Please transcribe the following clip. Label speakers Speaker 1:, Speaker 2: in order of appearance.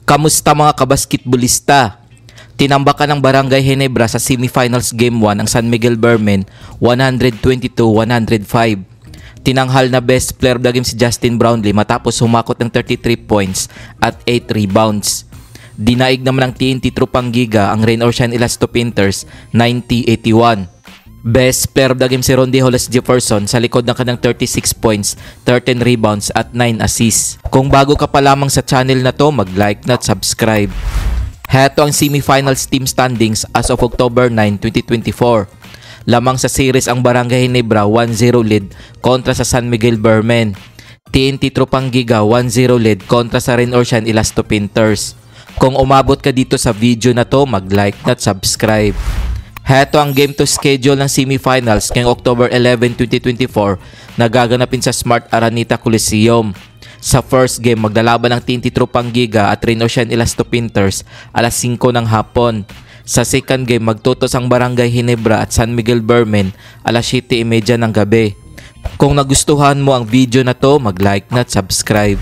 Speaker 1: Kamusta mga kabasketbolista? Tinambakan ng Barangay Ginebra sa semifinals Game 1 ang San Miguel Bearmen 122-105. Tinanghal na best player of the game si Justin Brownlee matapos humakot ng 33 points at 8 rebounds. Dinaig naman ng TNT Tropang Giga ang Rain or Shine Elasto Painters 90-81. Best player of the game si Rondy Hollis Jefferson sa likod ng kanyang 36 points, 13 rebounds at 9 assists. Kung bago ka pa lamang sa channel na to, mag-like na at subscribe. Heto ang semifinals team standings as of October 9, 2024. Lamang sa series ang Barangay Ginebra 1-0 lead kontra sa San Miguel Bearmen. TNT Tropang Giga 1-0 lead kontra sa Rain or Shine Elasto Painters. Kung umabot ka dito sa video na to, mag-like na at subscribe. Heto ang game to schedule ng semifinals ngayong October 11, 2024 na gaganapin sa Smart Araneta Coliseum. Sa first game, maglalaban ng TNT Tropang Giga at Rain or Shine Elasto Painters alas 5 ng hapon. Sa second game, magtutos ang Barangay Ginebra at San Miguel Bearmen alas 7:30 ng gabi. Kung nagustuhan mo ang video na to, mag-like na at subscribe.